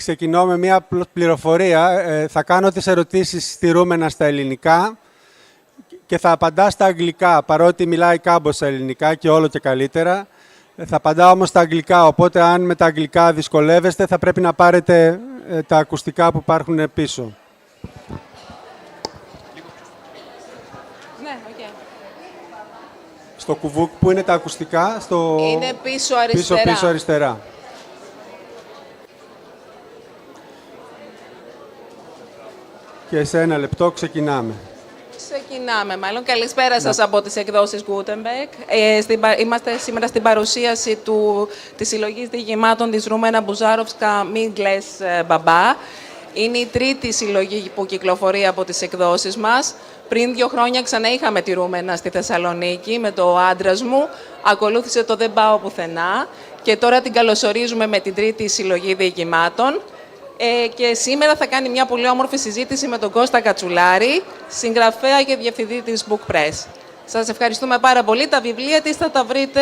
Ξεκινώ με μια πληροφορία. Θα κάνω τις ερωτήσεις στη Ρούμενα στα ελληνικά και θα απαντά στα αγγλικά, παρότι μιλάει κάμποσα ελληνικά και όλο και καλύτερα. Θα απαντάω όμως στα αγγλικά, οπότε αν με τα αγγλικά δυσκολεύεστε θα πρέπει να πάρετε τα ακουστικά που υπάρχουν πίσω. Ναι, okay. Στο κουβούκ που είναι τα ακουστικά, είναι πίσω αριστερά. Πίσω αριστερά. Και σε 1 λεπτό ξεκινάμε. Ξεκινάμε, μάλλον. Καλησπέρα σας από τις εκδόσεις Gutenberg. Είμαστε σήμερα στην παρουσίαση της συλλογής διηγημάτων της Ρούμενα Μπουζάροφσκα, κλαις, μπαμπά. Είναι η τρίτη συλλογή που κυκλοφορεί από τις εκδόσεις μας. Πριν 2 χρόνια ξανά είχαμε τη Ρούμενα στη Θεσσαλονίκη με το άντρας μου. Ακολούθησε το «Δεν πάω πουθενά» και τώρα την καλωσορίζουμε με την τρίτη συλλογή διηγημάτων. Και σήμερα θα κάνει μια πολύ όμορφη συζήτηση με τον Κώστα Κατσουλάρη, συγγραφέα και διευθυντή της Book Press. Σας ευχαριστούμε πάρα πολύ. Τα βιβλία της θα τα βρείτε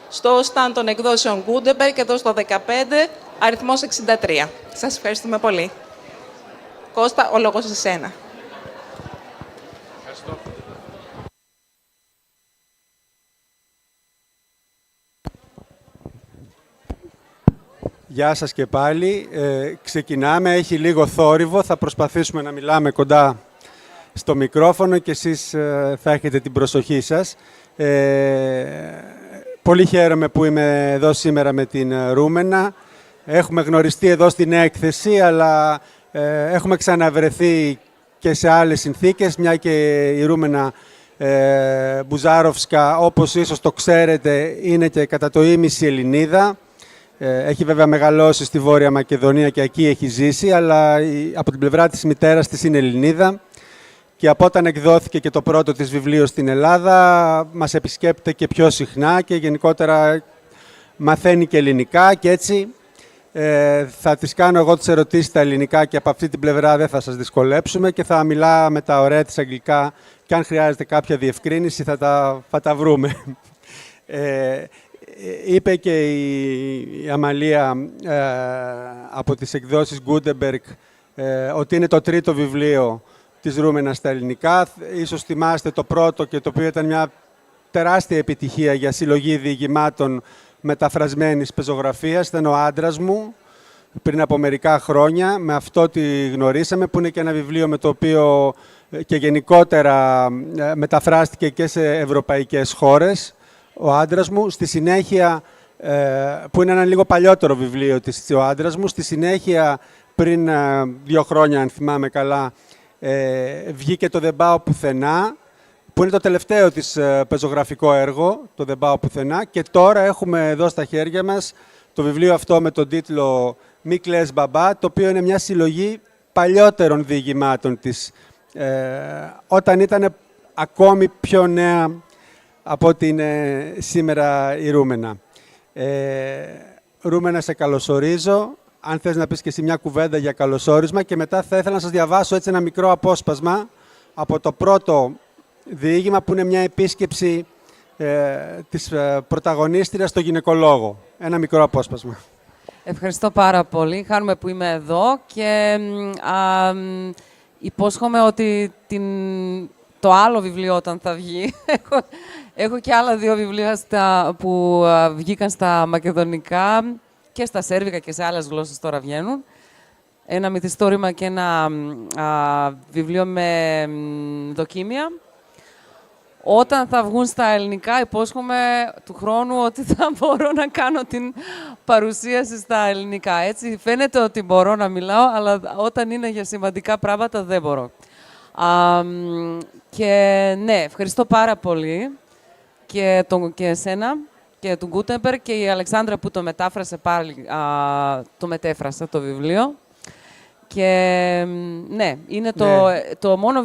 στο stand των εκδόσεων Gutenberg και εδώ στο 15, αριθμός 63. Σας ευχαριστούμε πολύ. Κώστα, ο λόγος σε σένα. Ευχαριστώ. Γεια σας και πάλι. Ξεκινάμε. Έχει λίγο θόρυβο. Θα προσπαθήσουμε να μιλάμε κοντά στο μικρόφωνο και εσείς θα έχετε την προσοχή σας. Πολύ χαίρομαι που είμαι εδώ σήμερα με την Ρούμενα. Έχουμε γνωριστεί εδώ στην έκθεση, αλλά έχουμε ξαναβρεθεί και σε άλλες συνθήκες, μια και η Ρούμενα Μπουζάροφσκα, όπως ίσως το ξέρετε, είναι και κατά το ίμιση Ελληνίδα. Έχει βέβαια μεγαλώσει στη Βόρεια Μακεδονία και εκεί έχει ζήσει, αλλά από την πλευρά της μητέρας της είναι Ελληνίδα. Και από όταν εκδόθηκε και το πρώτο της βιβλίο στην Ελλάδα, μας επισκέπτεται και πιο συχνά και γενικότερα μαθαίνει και ελληνικά και έτσι θα τις κάνω εγώ τις ερωτήσεις στα ελληνικά και από αυτή την πλευρά δεν θα σας δυσκολέψουμε και θα μιλάω με τα ωραία της αγγλικά και αν χρειάζεται κάποια διευκρίνηση θα τα βρούμε. Είπε και η Αμαλία από τις εκδόσεις Gutenberg ότι είναι το τρίτο βιβλίο της Ρούμενα στα ελληνικά. Ίσως θυμάστε το πρώτο και το οποίο ήταν μια τεράστια επιτυχία για συλλογή διηγημάτων μεταφρασμένης πεζογραφίας. Ήταν ο άντρας μου πριν από μερικά χρόνια. Με αυτό τη γνωρίσαμε, που είναι και ένα βιβλίο με το οποίο και γενικότερα μεταφράστηκε και σε ευρωπαϊκές χώρες. Ο άντρας μου, στη συνέχεια, που είναι ένα λίγο παλιότερο βιβλίο της, ο άντρας μου, στη συνέχεια, πριν 2 χρόνια, αν θυμάμαι καλά, βγήκε το «Δεν πάω πουθενά», που είναι το τελευταίο της πεζογραφικό έργο, το «Δεν πάω πουθενά», και τώρα έχουμε εδώ στα χέρια μας το βιβλίο αυτό με τον τίτλο «κλαις, μπαμπά», το οποίο είναι μια συλλογή παλιότερων διηγημάτων της, όταν ήταν ακόμη πιο νέα από ότι είναι σήμερα η Ρούμενα. Ρούμενα, σε καλωσορίζω. Αν θες να πεις και εσύ μια κουβέντα για καλωσόρισμα και μετά θα ήθελα να σας διαβάσω έτσι ένα μικρό απόσπασμα από το πρώτο διήγημα που είναι μια επίσκεψη της πρωταγωνίστριας στο γυναικολόγο. Ένα μικρό απόσπασμα. Ευχαριστώ πάρα πολύ. Χάρομαι που είμαι εδώ και υπόσχομαι ότι το άλλο βιβλίο όταν θα βγει, έχω και άλλα 2 βιβλία που βγήκαν στα μακεδονικά και στα σέρβικα και σε άλλες γλώσσες τώρα βγαίνουν. Ένα μυθιστόρημα και ένα βιβλίο με δοκίμια. Όταν θα βγουν στα ελληνικά, υπόσχομαι του χρόνου ότι θα μπορώ να κάνω την παρουσίαση στα ελληνικά. Έτσι, φαίνεται ότι μπορώ να μιλάω, αλλά όταν είναι για σημαντικά πράγματα δεν μπορώ. Και ναι, ευχαριστώ πάρα πολύ και εσένα και τον Gutenberg και η Αλεξάνδρα που το μετάφρασε πάλι, το μετέφρασα το βιβλίο. Και ναι, είναι το μόνο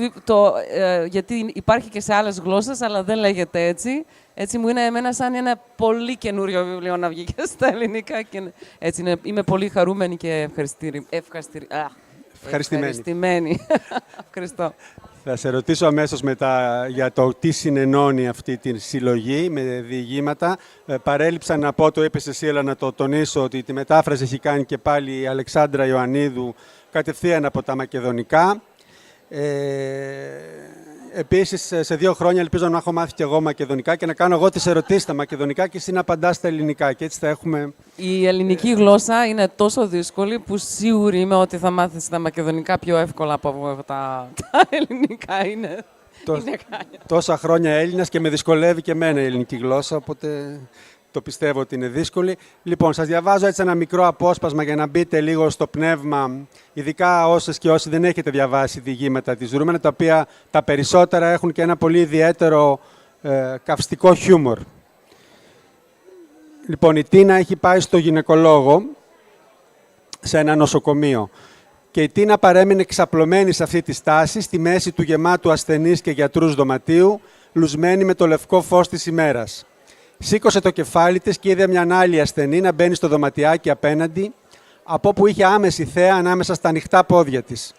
γιατί υπάρχει και σε άλλες γλώσσες, αλλά δεν λέγεται έτσι. Έτσι μου είναι εμένα σαν ένα πολύ καινούριο βιβλίο να βγει και στα ελληνικά. Και έτσι είμαι πολύ χαρούμενη και ευχαριστημένη. Ευχαριστώ. Θα σε ρωτήσω αμέσως μετά για το τι συνενώνει αυτή τη συλλογή με διηγήματα. Παρέλειψα να πω, το είπες εσύ, αλλά να το τονίσω, ότι τη μετάφραση έχει κάνει και πάλι η Αλεξάνδρα Ιωαννίδου κατευθείαν από τα μακεδονικά. Επίσης, σε 2 χρόνια ελπίζω να έχω μάθει και εγώ μακεδονικά και να κάνω εγώ τις ερωτήσεις στα μακεδονικά και εσύ να απαντάς στα ελληνικά. Και έτσι θα έχουμε... Η ελληνική γλώσσα είναι τόσο δύσκολη που σίγουρη είμαι ότι θα μάθεις τα μακεδονικά πιο εύκολα από τα ελληνικά. Είναι Τόσα χρόνια Έλληνας και με δυσκολεύει και εμένα η ελληνική γλώσσα, οπότε το πιστεύω ότι είναι δύσκολη. Λοιπόν, σας διαβάζω έτσι ένα μικρό απόσπασμα για να μπείτε λίγο στο πνεύμα, ειδικά όσες και όσοι δεν έχετε διαβάσει διηγήματα της Ρούμενα, τα οποία τα περισσότερα έχουν και ένα πολύ ιδιαίτερο καυστικό χιούμορ. Λοιπόν, η Τίνα έχει πάει στο γυναικολόγο σε ένα νοσοκομείο και η Τίνα παρέμεινε ξαπλωμένη σε αυτή τη στάση, στη μέση του γεμάτου ασθενείς και γιατρούς δωματίου, λουσμένη με το λευκό φως της ημέρας. Σήκωσε το κεφάλι της και είδε μια άλλη ασθενή να μπαίνει στο δωματιάκι απέναντι, από όπου είχε άμεση θέα ανάμεσα στα ανοιχτά πόδια της.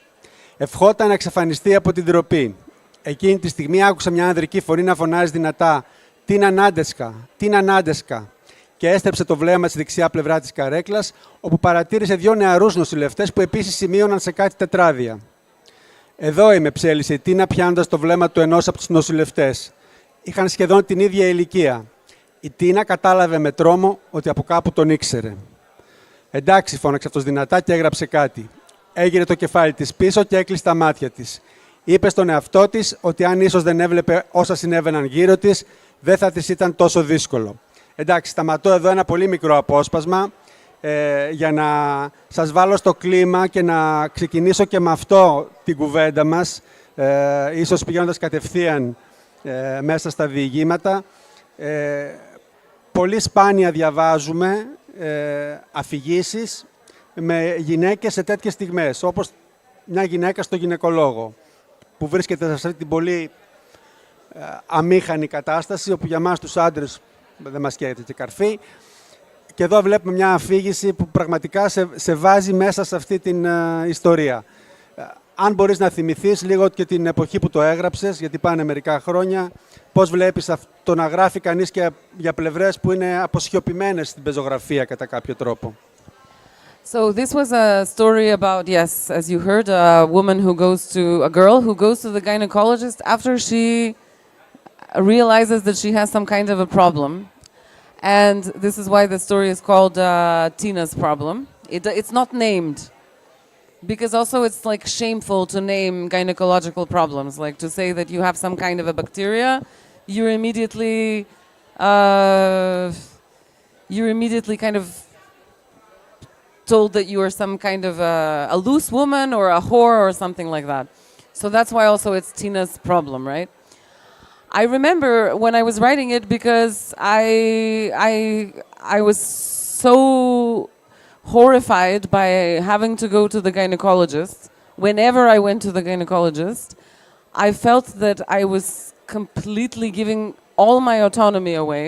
Ευχόταν να εξαφανιστεί από την ντροπή. Εκείνη τη στιγμή άκουσε μια ανδρική φωνή να φωνάζει δυνατά «Την ανάντεσκα, την ανάντεσκα» και έστρεψε το βλέμμα στη δεξιά πλευρά της καρέκλας, όπου παρατήρησε 2 νεαρούς νοσηλευτές που επίσης σημείωναν σε κάτι τετράδια. «Εδώ είμαι», ψέλισε η Τίνα, πιάνοντας το βλέμμα του ενός από τους νοσηλευτές. Είχαν σχεδόν την ίδια ηλικία. Η Τίνα κατάλαβε με τρόμο ότι από κάπου τον ήξερε. «Εντάξει», φώναξε αυτός δυνατά και έγραψε κάτι. Έγειρε το κεφάλι της πίσω και έκλεισε τα μάτια της. Είπε στον εαυτό της ότι αν ίσως δεν έβλεπε όσα συνέβαιναν γύρω της, δεν θα της ήταν τόσο δύσκολο. Εντάξει, σταματώ εδώ ένα πολύ μικρό απόσπασμα για να σας βάλω στο κλίμα και να ξεκινήσω και με αυτό την κουβέντα μας, ίσως πηγαίνοντας κατευθείαν μέσα στα διηγήματα. Πολύ σπάνια διαβάζουμε αφηγήσεις με γυναίκες σε τέτοιες στιγμές, όπως μια γυναίκα στο γυναικολόγο, που βρίσκεται σε αυτή την πολύ αμήχανη κατάσταση, όπου για μας τους άντρες δεν μας καίεται και καρφί. Και εδώ βλέπουμε μια αφήγηση που πραγματικά σε βάζει μέσα σε αυτή την ιστορία. Αν μπορείς να θυμηθείς λίγο και την εποχή που το έγραψες, γιατί πάνε μερικά χρόνια, πώς βλέπεις το να γράφει κανείς και για πλευρές που είναι αποσιωπημένες στην πεζογραφία κατά κάποιο τρόπο. So this was a story about, yes, as you heard, a girl who goes to the gynecologist after she realizes that she has some kind of a problem. And this is why the story is called Tina's problem. It's not named. Because also it's like shameful to name gynecological problems, like to say that you have some kind of a bacteria, you're immediately kind of told that you are some kind of a loose woman or a whore or something like that. So that's why also it's Tina's problem, right? I remember when I was writing it because I was so horrified by having to go to the gynecologist. Whenever I went to the gynecologist, I felt that I was completely giving all my autonomy away,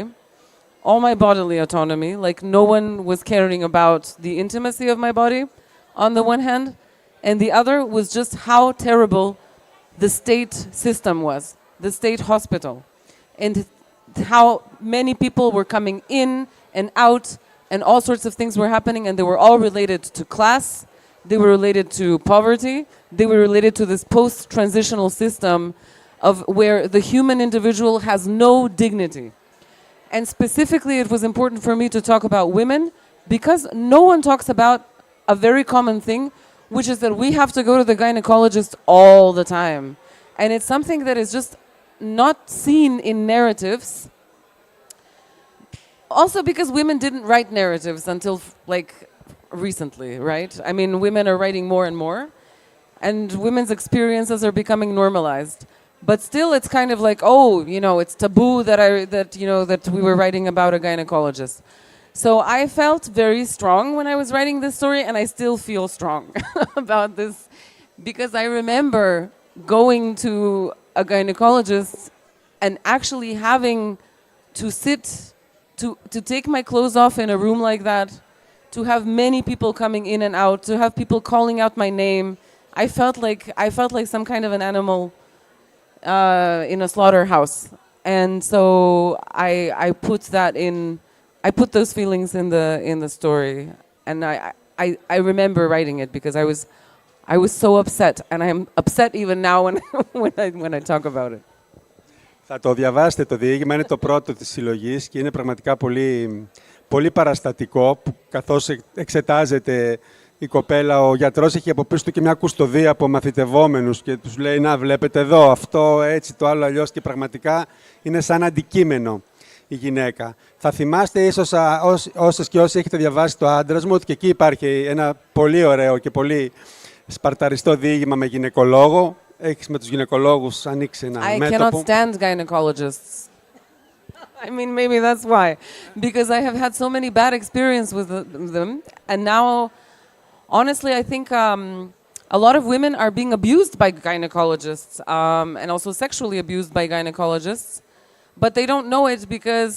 all my bodily autonomy, like no one was caring about the intimacy of my body on the one hand, and the other was just how terrible the state system was, the state hospital, and how many people were coming in and out, and all sorts of things were happening, and they were all related to class, they were related to poverty, they were related to this post-transitional system of where the human individual has no dignity. And specifically, it was important for me to talk about women because no one talks about a very common thing, which is that we have to go to the gynecologist all the time. And it's something that is just not seen in narratives. Also because women didn't write narratives until like recently, right? I mean, women are writing more and more, and women's experiences are becoming normalized. But still, it's kind of like, oh, you know, it's taboo that we were writing about a gynecologist. So I felt very strong when I was writing this story, and I still feel strong about this, because I remember going to a gynecologist and actually having to sit, to take my clothes off in a room like that, to have many people coming in and out, to have people calling out my name. I felt like some kind of an animal in a slaughterhouse, and so I put that in. I put those feelings in the story, and I remember writing it because I was so upset, and I'm upset even now when I talk about it. Θα το διαβάσετε το διήγημα, είναι το πρώτο της συλλογής και είναι πραγματικά πολύ, πολύ παραστατικό, καθώς εξετάζεται η κοπέλα, ο γιατρός έχει από πίσω του και μια κουστοδία από μαθητευόμενους και τους λέει «Να, βλέπετε εδώ, αυτό έτσι, το άλλο αλλιώς» και πραγματικά είναι σαν αντικείμενο η γυναίκα. Θα θυμάστε ίσως όσες και όσοι έχετε διαβάσει το Άντρας μου ότι και εκεί υπάρχει ένα πολύ ωραίο και πολύ σπαρταριστό διήγημα με γυναικολόγο. Έχεις με τους γυναικολόγους ανοίξει ένα μέτωπο. I cannot stand gynecologists. I mean, maybe that's why. Because I have had so many bad experiences with them. And now, honestly, I think a lot of women are being abused by gynecologists and also sexually abused by gynecologists. But they don't know it because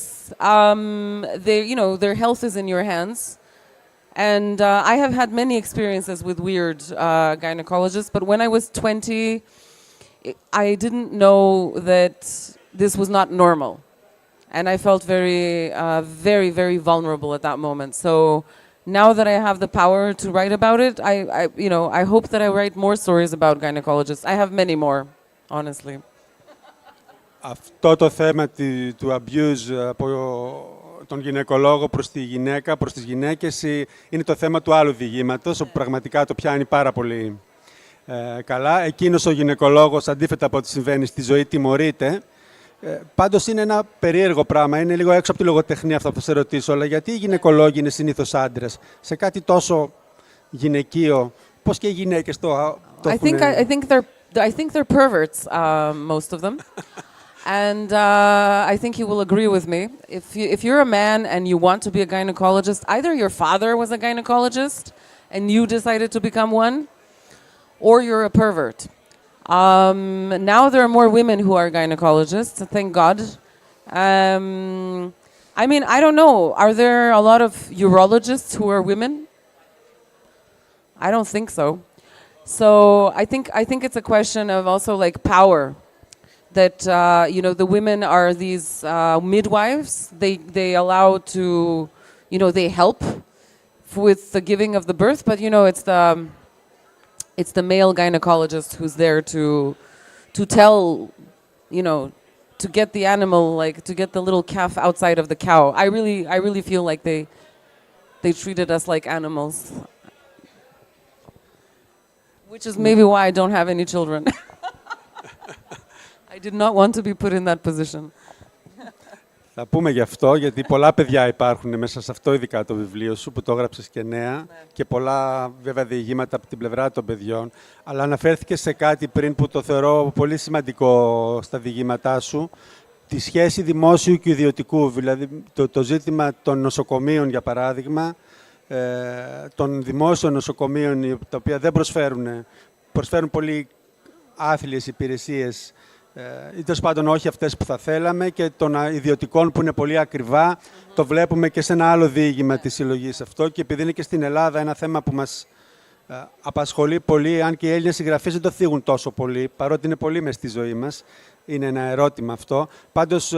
their health is in your hands. And I have had many experiences with weird gynecologists, but when I was 20, I didn't know that this was not normal. And I felt very, very, very vulnerable at that moment. So now that I have the power to write about it, I hope that I write more stories about gynecologists. I have many more, honestly. Αυτό το θέμα του abuse από τον γυναικολόγο προς τη γυναίκα, προς τις γυναίκες, είναι το θέμα του άλλου διηγήματος, όπου πραγματικά το πιάνει πάρα πολύ καλά. Εκείνος ο γυναικολόγος, αντίθετα από ό,τι συμβαίνει στη ζωή, τιμωρείται. Πάντως είναι ένα περίεργο πράγμα, είναι λίγο έξω από τη λογοτεχνία αυτό που θα σε ρωτήσω, αλλά γιατί οι γυναικολόγοι είναι συνήθως άντρες σε κάτι τόσο γυναικείο, πώς και οι γυναίκες το έχουν... I think they're perverts, most of them. And I think you will agree with me. If you're a man and you want to be a gynecologist, either your father was a gynecologist and you decided to become one, or you're a pervert. Now there are more women who are gynecologists, thank God. I mean, I don't know. Are there a lot of urologists who are women? I don't think so. So I think it's a question of also like power. That the women are these midwives. They allow to, they help with the giving of the birth, but it's the male gynecologist who's there to tell, to get the animal, like to get the little calf outside of the cow. I really feel like they treated us like animals, which is maybe why I don't have any children. I did not want to be put in that position. Θα πούμε γι' αυτό, γιατί πολλά παιδιά υπάρχουν μέσα σε αυτό, ειδικά το βιβλίο σου, που το έγραψες και νέα, και πολλά βέβαια διηγήματα από την πλευρά των παιδιών. Αλλά αναφέρθηκες σε κάτι πριν που το θεωρώ πολύ σημαντικό στα διηγήματά σου, τη σχέση δημόσιου και ιδιωτικού, δηλαδή το ζήτημα των νοσοκομείων, για παράδειγμα, των δημόσιων νοσοκομείων, τα οποία δεν προσφέρουν πολύ άθλιες υπηρεσίες, ή τέλος πάντων όχι αυτές που θα θέλαμε, και των ιδιωτικών που είναι πολύ ακριβά. Το βλέπουμε και σε ένα άλλο διήγημα της συλλογής αυτό, και επειδή είναι και στην Ελλάδα ένα θέμα που μας απασχολεί πολύ, αν και οι Έλληνες συγγραφείς δεν το θίγουν τόσο πολύ, παρότι είναι πολύ μες στη ζωή μας, είναι ένα ερώτημα αυτό. Πάντως,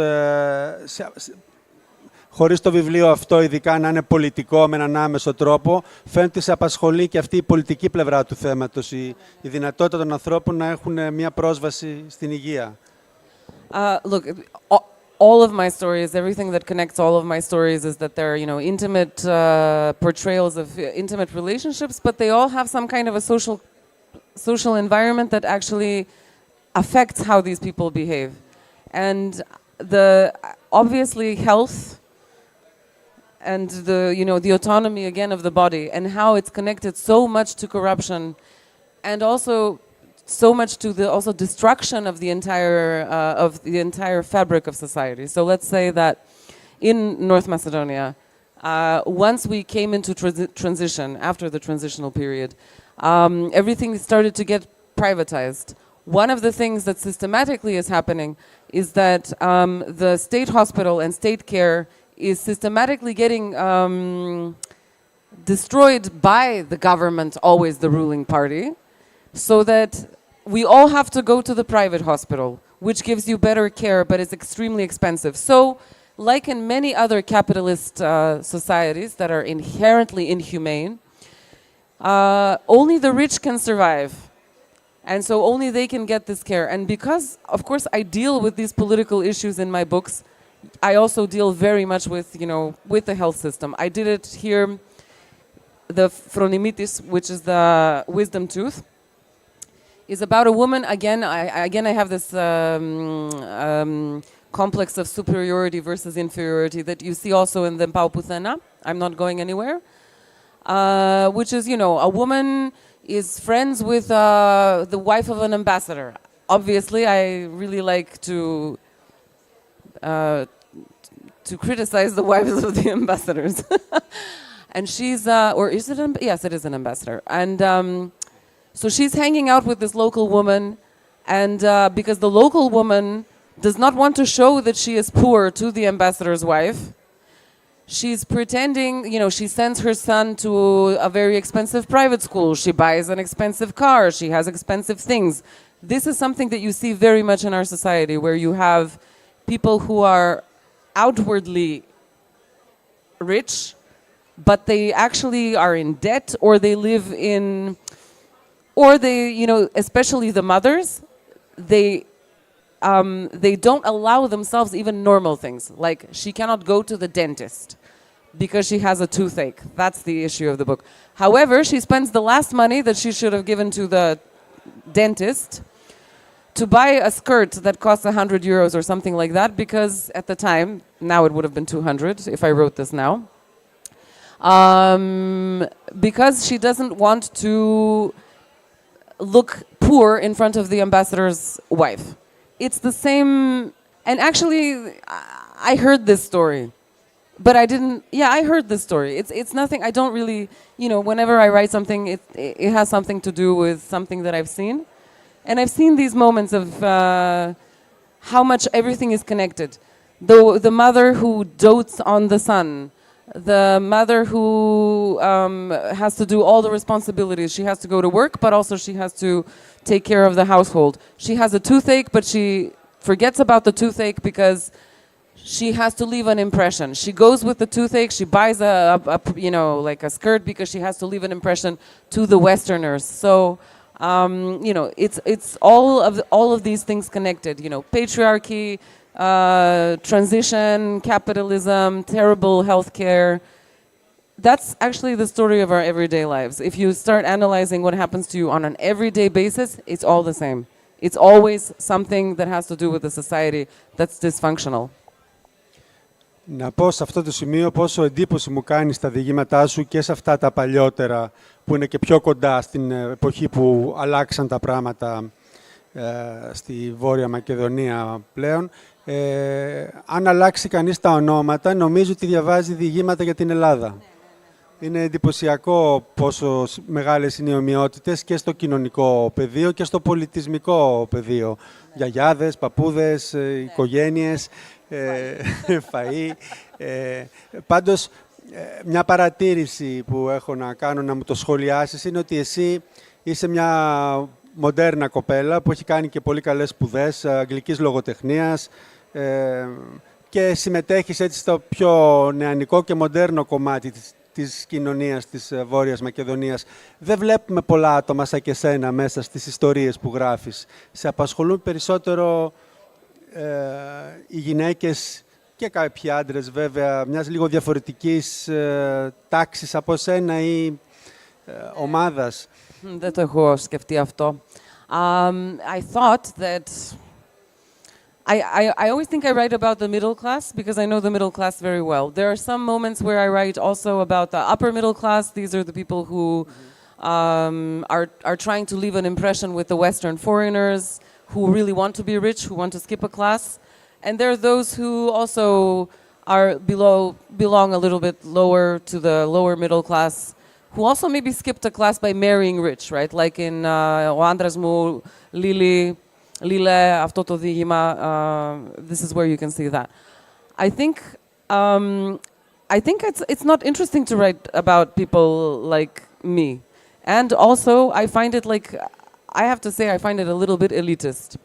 χωρίς το βιβλίο αυτό, ειδικά να είναι πολιτικό με έναν άμεσο τρόπο, φαίνεται ότι σε απασχολεί και αυτή η πολιτική πλευρά του θέματος, η δυνατότητα των ανθρώπων να έχουν μια πρόσβαση στην υγεία. Look, all of my stories, everything that connects all of my stories is that they're, intimate portrayals of intimate relationships, but they all have some kind of a social environment that actually affects how these people behave. And obviously health and the autonomy again of the body, and how it's connected so much to corruption, and also so much to the also destruction of the entire fabric of society. So let's say that in North Macedonia, once we came into transition, after the transitional period, everything started to get privatized. One of the things that systematically is happening is that the state hospital and state care is systematically getting destroyed by the government, always the ruling party, so that we all have to go to the private hospital. which gives you better care, but it's extremely expensive. So, like in many other capitalist societies that are inherently inhumane, only the rich can survive. And so only they can get this care. And because, of course, I deal with these political issues in my books, I also deal very much with, with the health system. I did it here, the phronimitis, which is the wisdom tooth, is about a woman. Again, I have this complex of superiority versus inferiority that you see also in the Pau Puthena, I'm not going anywhere, which is, a woman is friends with the wife of an ambassador. Obviously, I really like to criticize the wives of the ambassadors. And she's, or is it, yes, it is an ambassador. And so she's hanging out with this local woman, and because the local woman does not want to show that she is poor to the ambassador's wife, she's pretending, she sends her son to a very expensive private school. She buys an expensive car. She has expensive things. This is something that you see very much in our society, where you have people who are outwardly rich, but they actually are in debt, or they live in, or they, especially the mothers, they don't allow themselves even normal things. Like, she cannot go to the dentist because she has a toothache. That's the issue of the book. However, she spends the last money that she should have given to the dentist to buy a skirt that costs 100 euros or something like that, because at the time, now it would have been 200 if I wrote this now, because she doesn't want to look poor in front of the ambassador's wife. It's the same, and actually, I heard this story, but I didn't, I heard this story. It's nothing, I don't really, whenever I write something, it has something to do with something that I've seen. And I've seen these moments of how much everything is connected. The mother who dotes on the son, the mother who has to do all the responsibilities. She has to go to work, but also she has to take care of the household. She has a toothache, but she forgets about the toothache because she has to leave an impression. She goes with the toothache. She buys like a skirt because she has to leave an impression to the Westerners. So, it's all of these things connected. Patriarchy, transition, capitalism, terrible healthcare. That's actually the story of our everyday lives. If you start analyzing what happens to you on an everyday basis, it's all the same. It's always something that has to do with the society that's dysfunctional. Να πω σε αυτό το σημείο πόσο εντύπωση μου κάνει στα διηγήματά σου και σε αυτά τα παλιότερα που είναι και πιο κοντά στην εποχή που αλλάξαν τα πράγματα στη Βόρεια Μακεδονία πλέον. Αν αλλάξει κανείς τα ονόματα, νομίζω ότι διαβάζει διηγήματα για την Ελλάδα. Είναι εντυπωσιακό πόσο μεγάλες είναι οι ομοιότητες και στο κοινωνικό πεδίο και στο πολιτισμικό πεδίο. Γιαγιάδες, παππούδες, οικογένειες, φαΐ. Πάντως, μια παρατήρηση που έχω να κάνω, να μου το σχολιάσεις, είναι ότι εσύ είσαι μια μοντέρνα κοπέλα που έχει κάνει και πολύ καλές σπουδές αγγλικής λογοτεχνίας και συμμετέχεις έτσι στο πιο νεανικό και μοντέρνο κομμάτι της κοινωνίας της Βόρειας Μακεδονίας. Δεν βλέπουμε πολλά άτομα σαν και σένα μέσα στις ιστορίες που γράφεις. Σε απασχολούν περισσότερο οι γυναίκες και κάποιοι άντρες βέβαια μιας λίγο διαφορετικής τάξης από σένα ή ομάδας. Δεν το έχω σκεφτεί αυτό. I thought that I always think I write about the middle class because I know the middle class very well. There are some moments where I write also about the upper middle class. These are the people who are trying to leave an impression with the Western foreigners, who really want to be rich, who want to skip a class. And there are those who also belong a little bit lower to the lower middle class, who also maybe skipped a class by marrying rich, right? Like in O Andras Mu, Lile, αυτό το διήγημα, this is where you can see that. I think it's not interesting to write about people like me. And also, I find it I have to say, I find it a little bit elitist.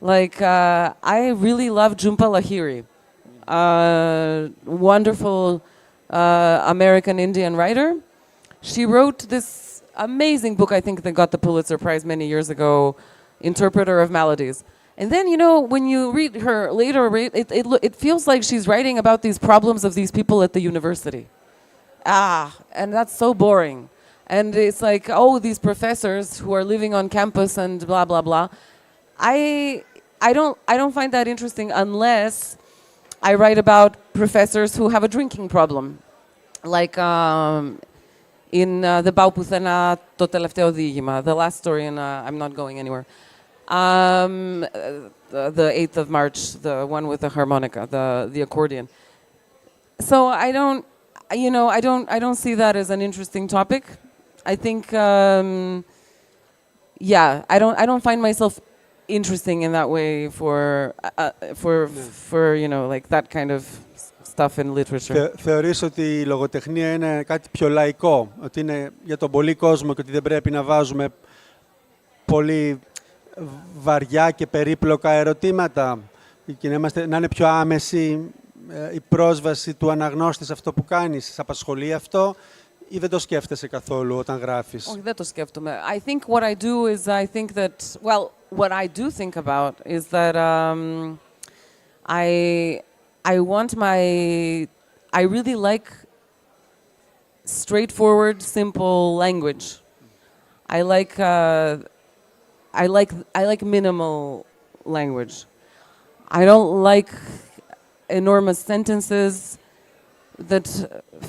Like, I really love Jhumpa Lahiri, wonderful American Indian writer. She wrote this amazing book, I think that got the Pulitzer Prize many years ago, Interpreter of Maladies. And then, you know, when you read her later, it feels like she's writing about these problems of these people at the university. And that's so boring. And it's like, oh, these professors who are living on campus and blah, blah, blah. I don't find that interesting unless I write about professors who have a drinking problem. Like in the Πάω πουθενά το τελευταίο διήγημα, the last story in I'm Not Going Anywhere. The 8th of March, the one with the harmonica, the accordion. So I don't see that as an interesting topic. I think, I don't find myself interesting in that way for like that kind of stuff in literature. Θεωρείς ότι η λογοτεχνία είναι κάτι πιο λαϊκό, ότι είναι για τον πολύ κόσμο και ότι δεν πρέπει να βάζουμε πολύ βαριά και περίπλοκα ερωτήματα και να είναι πιο άμεση η πρόσβαση του αναγνώστη σε αυτό που κάνεις. Σε απασχολεί αυτό ή δεν το σκέφτεσαι καθόλου όταν γράφεις? Όχι, δεν το σκέφτομαι. I think what I do is I think that, well, what I do think about is that I really like straightforward, simple language. I like minimal language. I don't like enormous sentences that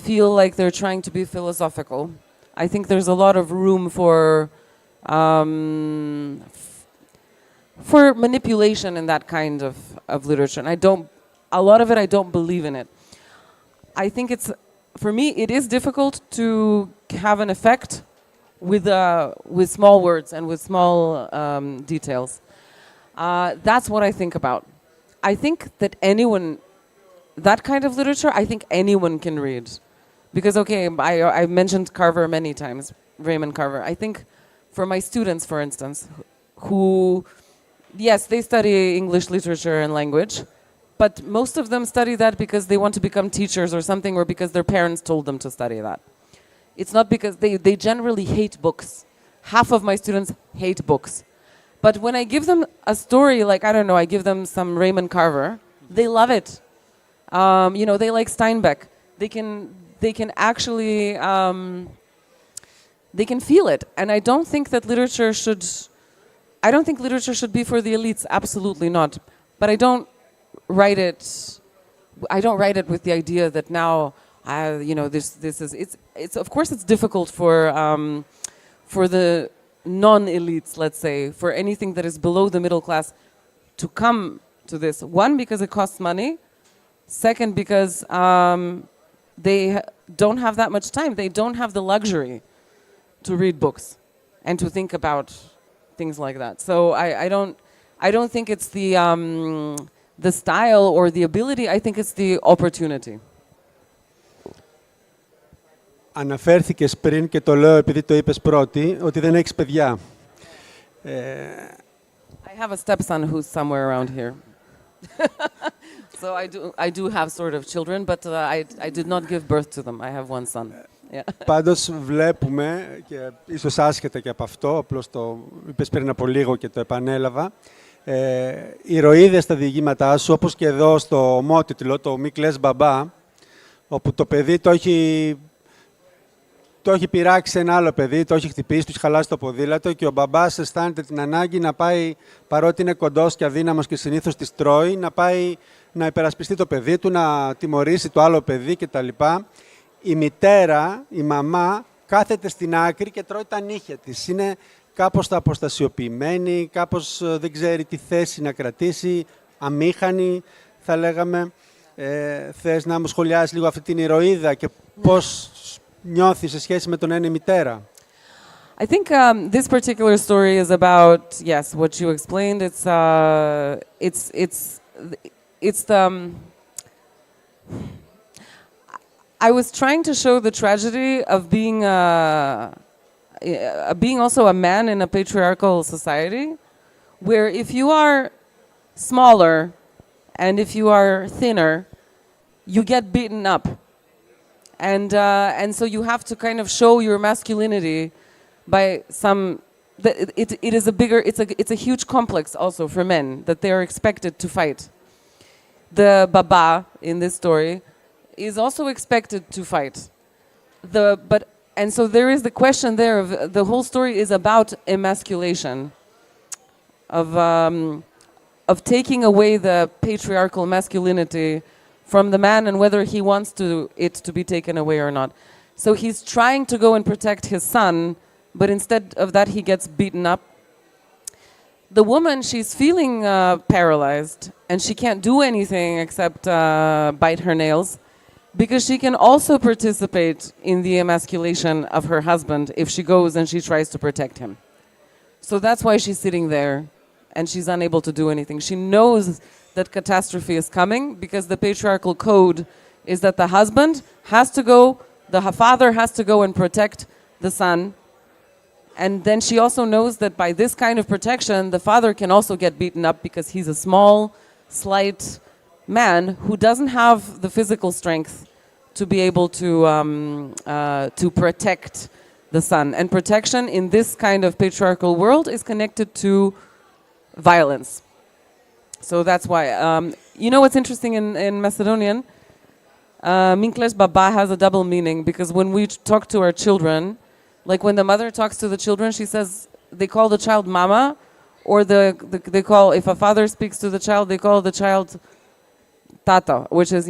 feel like they're trying to be philosophical. I think there's a lot of room for manipulation in that kind of literature. And a lot of it, I don't believe in it. I think for me, it is difficult to have an effect with small words and with small details. That's what I think about. I think that that kind of literature, I think anyone can read. Because, okay, I mentioned Carver many times, Raymond Carver. I think for my students, for instance, who, yes, they study English literature and language, but most of them study that because they want to become teachers or something, or because their parents told them to study that. It's not because they generally hate books. Half of my students hate books. But when I give them a story, like, I don't know, I give them some Raymond Carver, they love it. They like Steinbeck. They can actually, they can feel it. And I don't think that literature should be for the elites. Absolutely not. But I don't write it with the idea that now, this is, it's of course it's difficult for the non-elites, let's say, for anything that is below the middle class to come to this. One, because it costs money. Second, because they don't have that much time. They don't have the luxury to read books and to think about things like that. So I don't think it's the style or the ability. I think it's the opportunity. Αναφέρθηκες πριν και το λέω επειδή το είπες πρώτη, ότι δεν έχεις παιδιά. I have a stepson who's somewhere around here. So I do have sort of children, but I did not give birth to them. I have one son. Yeah. Πάντως βλέπουμε, και ίσως άσχετα και από αυτό, απλώς το είπες πριν από λίγο και το επανέλαβα, ηρωίδες στα διηγήματά σου, όπως και εδώ στο ομότιτλο, το «Μη κλαις μπαμπά», όπου το παιδί το έχει πειράξει ένα άλλο παιδί, το έχει χτυπήσει, του έχει χαλάσει το ποδήλατο και ο μπαμπάς αισθάνεται την ανάγκη να πάει, παρότι είναι κοντός και αδύναμος και συνήθως της τρώει, να πάει να υπερασπιστεί το παιδί του, να τιμωρήσει το άλλο παιδί κτλ. Η μητέρα, η μαμά, κάθεται στην άκρη και τρώει τα νύχια της. Είναι κάπως αποστασιοποιημένη, κάπως δεν ξέρει τι θέση να κρατήσει, αμήχανη θα λέγαμε. Θες να μου σχολιάσεις λίγο αυτή την ηρωίδα και πώς νιώθει σε σχέση με τον να είναι μητέρα? I think this particular story is about, yes, what you explained. It's the. I was trying to show the tragedy of being also a man in a patriarchal society, where if you are smaller and if you are thinner, you get beaten up. And so you have to kind of show your masculinity by some. It is a bigger. It's a huge complex also for men that they are expected to fight. The baba in this story is also expected to fight. And so there is the question there of the whole story is about emasculation, of taking away the patriarchal masculinity from the man and whether he wants it to be taken away or not. So he's trying to go and protect his son, but instead of that he gets beaten up. The woman, she's feeling paralyzed and she can't do anything except bite her nails, because she can also participate in the emasculation of her husband if she goes and she tries to protect him. So that's why she's sitting there and she's unable to do anything. She knows that catastrophe is coming because the patriarchal code is that the husband has to go, the father has to go and protect the son. And then she also knows that by this kind of protection, the father can also get beaten up because he's a small, slight man who doesn't have the physical strength to be able to protect the son. And protection in this kind of patriarchal world is connected to violence. So that's why. You know what's interesting in Macedonian? Min klais baba has a double meaning, because when we talk to our children, like when the mother talks to the children, she says, they call the child mama, or they call, if a father speaks to the child, they call the child tata, which is,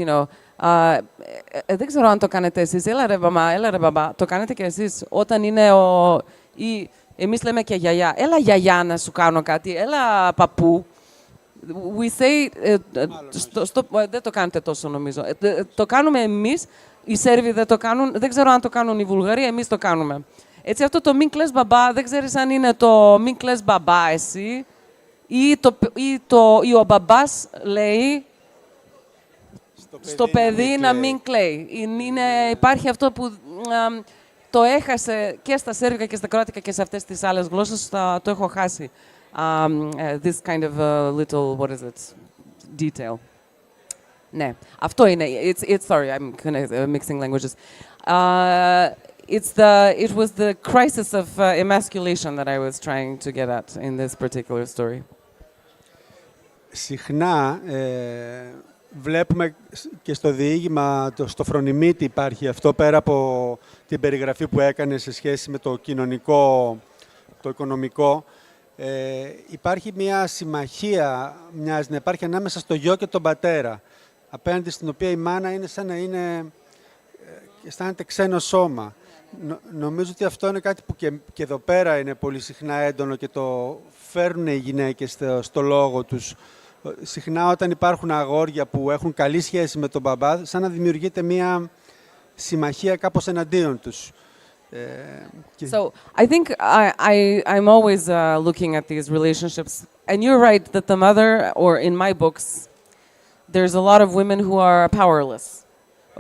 δεν ξέρω αν το κάνετε εσείς, έλα ρε μαμά, έλα ρε μπαμπά, το κάνετε και εσείς όταν είναι ή εμείς λέμε και γιαγιά, έλα γιαγιά να σου κάνω κάτι, έλα παππού. We say, δεν το κάνετε τόσο νομίζω, το κάνουμε εμείς, οι Σέρβοι δεν το κάνουν, δεν ξέρω αν το κάνουν οι Βουλγαροί, εμείς το κάνουμε. Έτσι αυτό το μην κλαις μπαμπά, δεν ξέρεις αν είναι το μην κλαις μπαμπά εσύ, ή ο μπαμπάς λέει στο παιδί να μην κλαίει. Υπάρχει αυτό που το έχασε και στα Σέρβικα και στα Κροάτικα και σε αυτές τις άλλες γλώσσες, το έχω χάσει. This kind of little, what is it, detail. Ναι, αυτό είναι. Sorry, I'm kind of mixing languages. It was the crisis of emasculation that I was trying to get at in this particular story. Συχνά βλέπουμε και στο διήγημα, στο φρονιμίτι υπάρχει αυτό, πέρα από την περιγραφή που έκανε σε σχέση με το κοινωνικό, το οικονομικό. Υπάρχει μια συμμαχία, μοιάζει να υπάρχει ανάμεσα στο γιο και τον πατέρα, απέναντι στην οποία η μάνα είναι σαν να αισθάνεται ξένο σώμα. Νομίζω ότι αυτό είναι κάτι που και εδώ πέρα είναι πολύ συχνά έντονο και το φέρνουν οι γυναίκες στο λόγο τους. Συχνά όταν υπάρχουν αγόρια που έχουν καλή σχέση με τον μπαμπά, σαν να δημιουργείται μια συμμαχία κάπως εναντίον τους. So I think I'm always looking at these relationships, and you're right that the mother, or in my books, there's a lot of women who are powerless.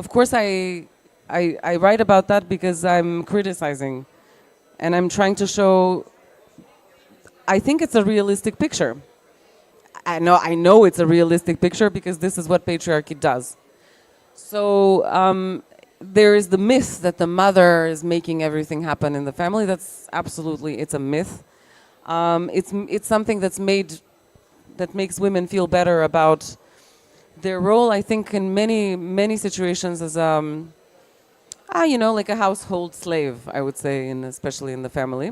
Of course, I write about that because I'm criticizing, and I'm trying to show. I think it's a realistic picture. I know it's a realistic picture because this is what patriarchy does. So. There is the myth that the mother is making everything happen in the family. That's absolutely, it's a myth. It's something that makes women feel better about their role. I think in many situations as like a household slave, I would say, especially in the family.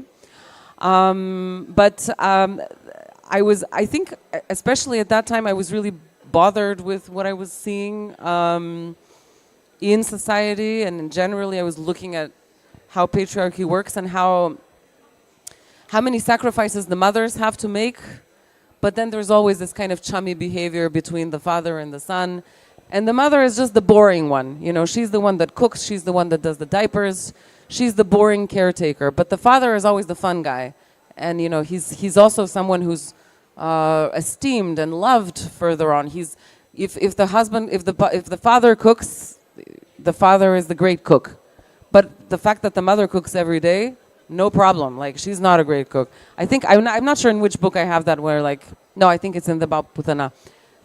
I think especially at that time I was really bothered with what I was seeing. In society, and generally I was looking at how patriarchy works and how many sacrifices the mothers have to make, but then there's always this kind of chummy behavior between the father and the son, and the mother is just the boring one. She's the one that cooks, she's the one that does the diapers, she's the boring caretaker, but the father is always the fun guy, and he's also someone who's esteemed and loved further on. If the father cooks, the father is the great cook. But the fact that the mother cooks every day, no problem. Like, she's not a great cook. I think, I'm not sure in which book I have that where, like, No, I think it's in the Putana,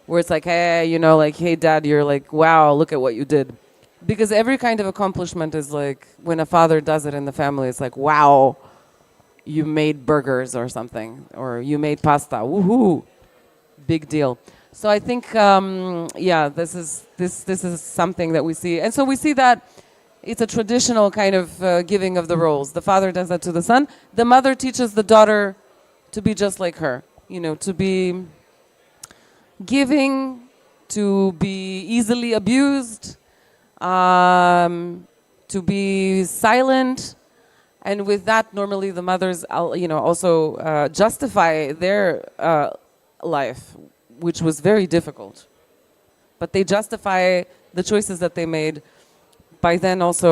where it's like, hey, you know, like, hey, dad, you're like, wow, look at what you did. Because every kind of accomplishment is like, when a father does it in the family, it's like, wow, you made burgers or something, or you made pasta, woohoo, big deal. So I think, yeah, this is something that we see. And so we see that it's a traditional kind of giving of the roles. The father does that to the son. The mother teaches the daughter to be just like her, you know, to be giving, to be easily abused, to be silent. And with that, normally the mothers, you know, also justify their life, which was very difficult. But they justify the choices that they made by then also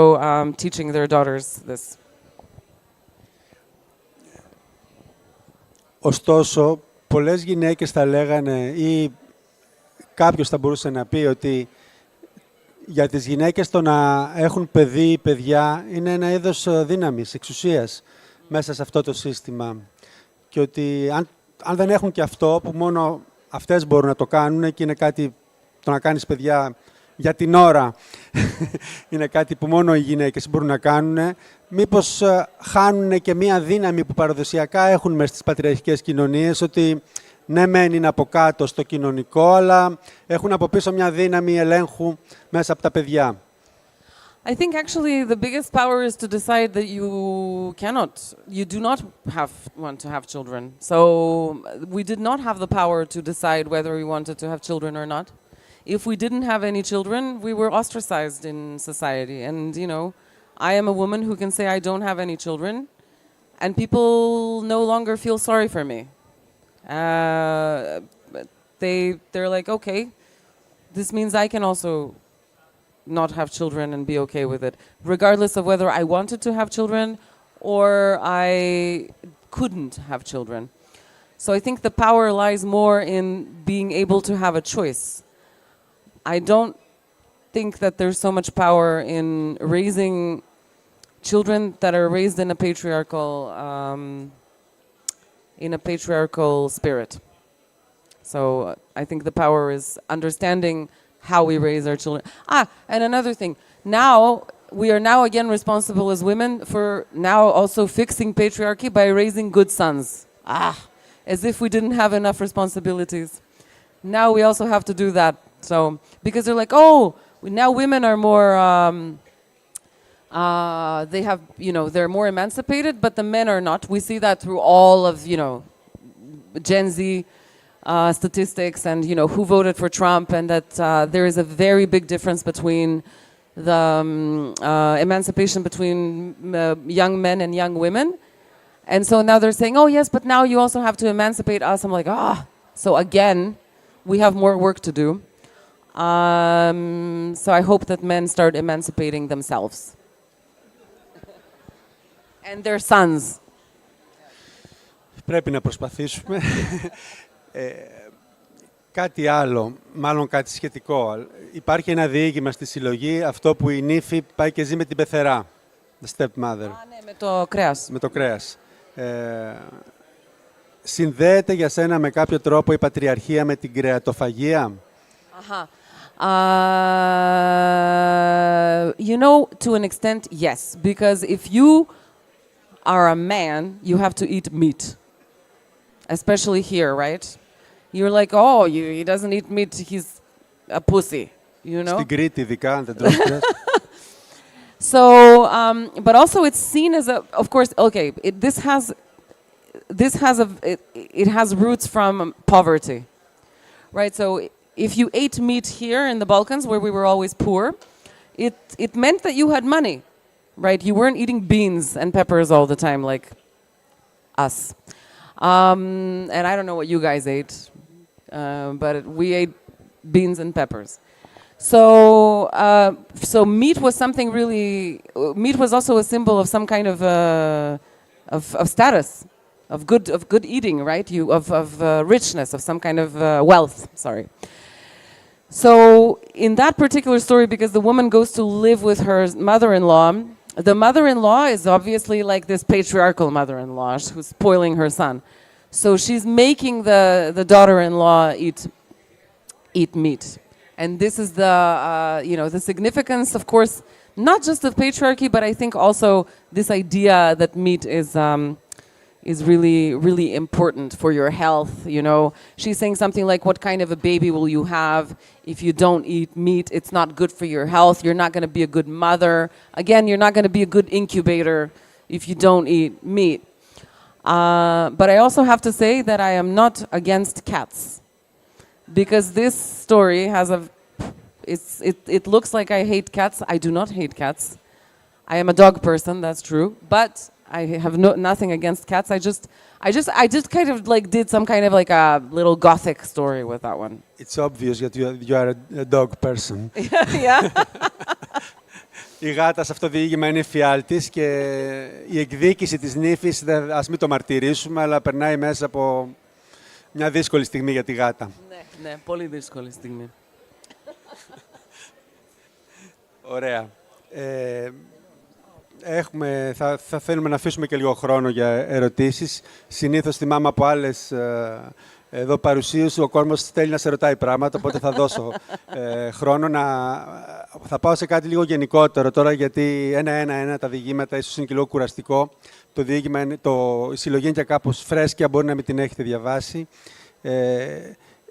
teaching their daughters this. Ωστόσο, πολλές γυναίκες θα λέγανε ή κάποιος θα μπορούσε να πει ότι για τις γυναίκες το να έχουν παιδί ή παιδιά είναι ένα είδος δύναμης, εξουσίας μέσα σε αυτό το σύστημα. Και ότι αν δεν έχουν και αυτό, που μόνο αυτές μπορούν να το κάνουν και είναι κάτι, το να κάνεις παιδιά για την ώρα, είναι κάτι που μόνο οι γυναίκες μπορούν να κάνουν, μήπως χάνουν και μία δύναμη που παραδοσιακά έχουν μέσα στις πατριαρχικές κοινωνίες, ότι ναι, μεν είναι από κάτω στο κοινωνικό, αλλά έχουν από πίσω μια δύναμη ελέγχου μέσα από τα παιδιά. I think actually the biggest power is to decide that you do not want to have children. So we did not have the power to decide whether we wanted to have children or not. If we didn't have any children, we were ostracized in society. And, you know, I am a woman who can say I don't have any children, and people no longer feel sorry for me. They're like, okay, this means I can also not have children and be okay with it, regardless of whether I wanted to have children or I couldn't have children. So I think the power lies more in being able to have a choice. I don't think that there's so much power in raising children that are raised in a patriarchal spirit. So I think the power is understanding how we raise our children. And another thing, now we are now again responsible as women for now also fixing patriarchy by raising good sons. As if we didn't have enough responsibilities. Now we also have to do that. So because they're like, oh, now women are more they have, you know, they're more emancipated, but the men are not. We see that through all of, you know, Gen Z statistics and, you know, who voted for Trump, and that there is a very big difference between the emancipation between young men and young women. And so now they're saying, oh, yes, but now you also have to emancipate us. I'm like, So again, we have more work to do. So I hope that men start emancipating themselves. And their sons. Πρέπει να προσπαθήσουμε. Κάτι άλλο, μάλλον κάτι σχετικό. Υπάρχει ένα διήγημα στη συλλογή, αυτό που η νύφη πάει και ζει με την πεθερά. The stepmother. Ναι, με το κρέας. Με το κρέας. Συνδέεται για σένα με κάποιο τρόπο η πατριαρχία με την κρεατοφαγία? You know, to an extent, yes. Because if you are a man, you have to eat meat. Especially here, right? You're like, oh, he doesn't eat meat, he's a pussy, you know? Στην Κρήτη, ειδικά, αν δεν τρως κρέας. So, but also it's seen as a, of course, okay, it has roots from poverty, right? So if you ate meat here in the Balkans, where we were always poor, it meant that you had money, right? You weren't eating beans and peppers all the time like us. And I don't know what you guys ate, but we ate beans and peppers. So meat was something really. Meat was also a symbol of some kind of status, of good eating, right? Of richness, of some kind of wealth. Sorry. So in that particular story, because the woman goes to live with her mother-in-law, the mother-in-law is obviously like this patriarchal mother-in-law who's spoiling her son. So she's making the daughter-in-law eat meat. And this is the significance, of course, not just of patriarchy, but I think also this idea that meat is really, really important for your health. She's saying something like, what kind of a baby will you have if you don't eat meat? It's not good for your health. You're not going to be a good mother. Again, you're not going to be a good incubator if you don't eat meat. But I also have to say that I am not against cats. Because this story has it looks like I hate cats. I do not hate cats. I am a dog person, that's true. But I have nothing against cats. I just kind of like did some kind of like a little gothic story with that one. It's obvious that you are a dog person. Yeah. Η γάτα σε αυτό το διήγημα είναι φιάλτης και η εκδίκηση της νύφης, ας μην το μαρτυρήσουμε, αλλά περνάει μέσα από μια δύσκολη στιγμή για τη γάτα. Ναι, πολύ δύσκολη στιγμή. Ωραία. Θα θέλουμε να αφήσουμε και λίγο χρόνο για ερωτήσεις. Συνήθως θυμάμαι από άλλες εδώ παρουσίαση, ο κόσμος θέλει να σε ρωτάει πράγματα, οπότε θα δώσω χρόνο θα πάω σε κάτι λίγο γενικότερο τώρα, γιατί ένα τα διηγήματα ίσως είναι και λίγο κουραστικό. Το διήγημα, η συλλογή είναι και κάπως φρέσκια, μπορεί να μην την έχετε διαβάσει.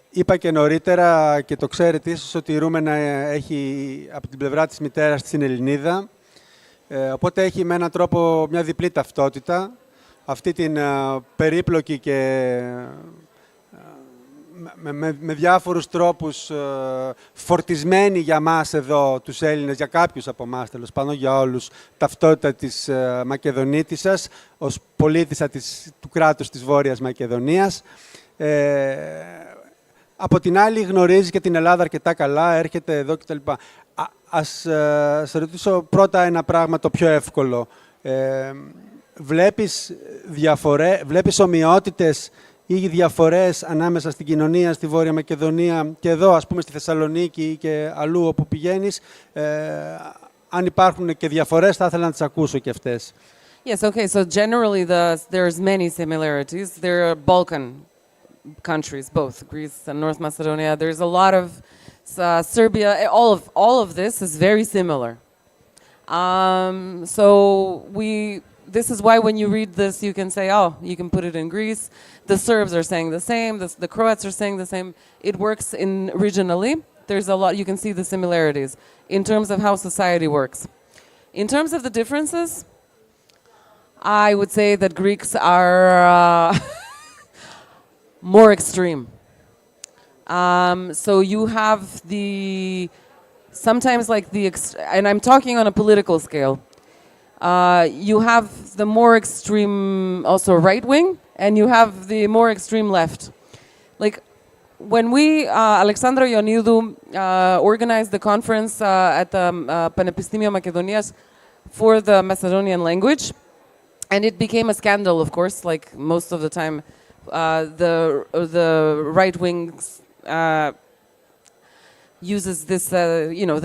Είπα και νωρίτερα, και το ξέρετε ίσως, ότι η Ρούμενα έχει από την πλευρά της μητέρας της είναι Ελληνίδα. Οπότε έχει με έναν τρόπο μια διπλή ταυτότητα. Αυτή την περίπλοκη και με διάφορους τρόπους φορτισμένη για μας εδώ, τους Έλληνες, για κάποιους από εμάς, τέλος πάντων για όλους, ταυτότητα της Μακεδονίτισσας ως πολίτισσα του κράτους της Βόρειας Μακεδονίας. Από την άλλη γνωρίζει και την Ελλάδα αρκετά καλά, έρχεται εδώ κτλ. Ας σε ρωτήσω πρώτα ένα πράγμα το πιο εύκολο. Βλέπεις ομοιότητες ή διαφορές ανάμεσα στην κοινωνία στη Βόρεια Μακεδονία και εδώ, ας πούμε, στη Θεσσαλονίκη και αλλού όπου πηγαίνεις? Αν υπάρχουν και διαφορές, θα ήθελα να τις ακούσω και αυτές. Yes, okay, so generally there's many similarities. There are Balkan countries, both Greece and North Macedonia. There's a lot of Serbia. All of this is very similar. So this is why when you read this, you can say, oh, you can put it in Greece. The Serbs are saying the same. The Croats are saying the same. It works regionally. There's a lot. You can see the similarities in terms of how society works. In terms of the differences, I would say that Greeks are more extreme. So you have sometimes like and I'm talking on a political scale. You have the more extreme, also right wing, and you have the more extreme left. Like when Alexandra Ioannidou organized the conference at the Panepistimio Makedonias for the Macedonian language, and it became a scandal, of course, like most of the time. The right wings uses this,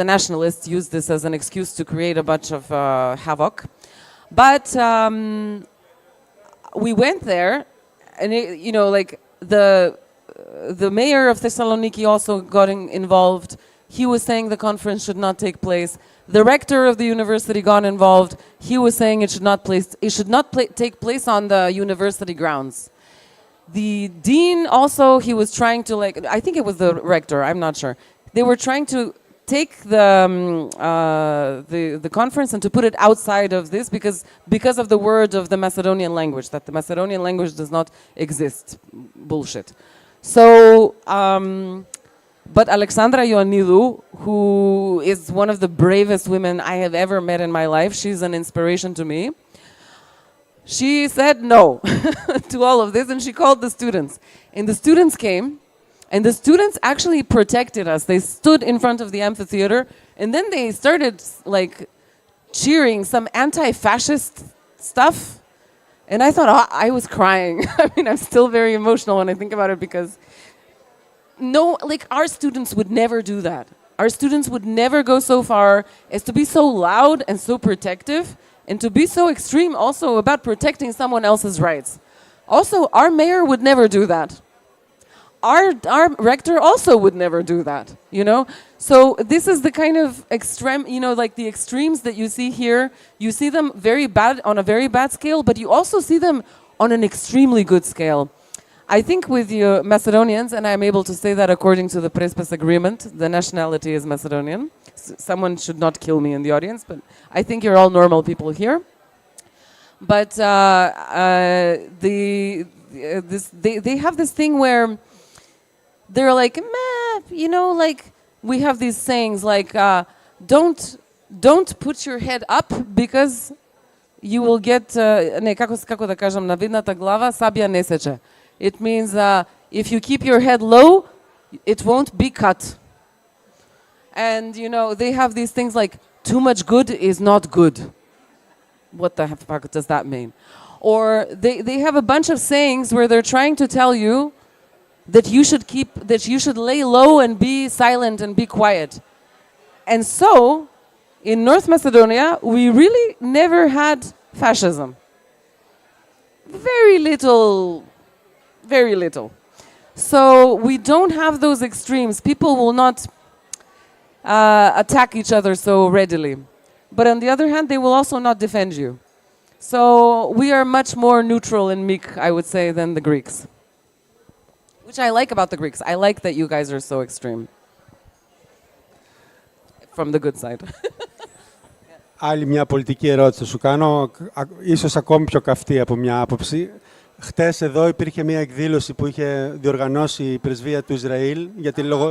the nationalists use this as an excuse to create a bunch of havoc. But we went there, and the mayor of Thessaloniki also got involved. He was saying the conference should not take place. The rector of the university got involved. He was saying it should not take place on the university grounds. The dean also, he was trying to I think it was the rector, I'm not sure. They were trying to take the conference and to put it outside of this because of the word of the Macedonian language, that the Macedonian language does not exist. Bullshit. So, but Alexandra Ioannidou, who is one of the bravest women I have ever met in my life, she's an inspiration to me. She said no to all of this, and she called the students. And the students came, and the students actually protected us. They stood in front of the amphitheater, and then they started cheering some anti-fascist stuff. And I thought, I was crying. I mean, I'm still very emotional when I think about it, because our students would never do that. Our students would never go so far as to be so loud and so protective, and to be so extreme also about protecting someone else's rights. Also, our mayor would never do that. Our rector also would never do that, you know? So this is the kind of extreme, you know, like the extremes that you see here. You see them very bad on a very bad scale, but you also see them on an extremely good scale. I think with you Macedonians, and I'm able to say that according to the Prespas agreement, the nationality is Macedonian. Someone should not kill me in the audience, but I think you're all normal people here. But they have this thing where they're like, meh, you know, like we have these sayings like, don't put your head up because you will get, kako da kažem, na vidnata glava sabija ne seče. It means if you keep your head low, it won't be cut. And, you know, they have these things like, too much good is not good. What the fuck does that mean? Or they have a bunch of sayings where they're trying to tell you that you should lay low and be silent and be quiet. And so, in North Macedonia, we really never had fascism. Very little. So we don't have those extremes. People will not attack each other so readily. But on the other hand, they will also not defend you. So we are much more neutral and meek, I would say, than the Greeks. Which I like about the Greeks. I like that you guys are so extreme. From the good side. Άλλη μια πολιτική ερώτηση θα σου κάνω, ίσως ακόμη πιο καυτή από μια άποψη. Χτες εδώ υπήρχε μια εκδήλωση που είχε διοργανώσει η πρεσβεία του Ισραήλ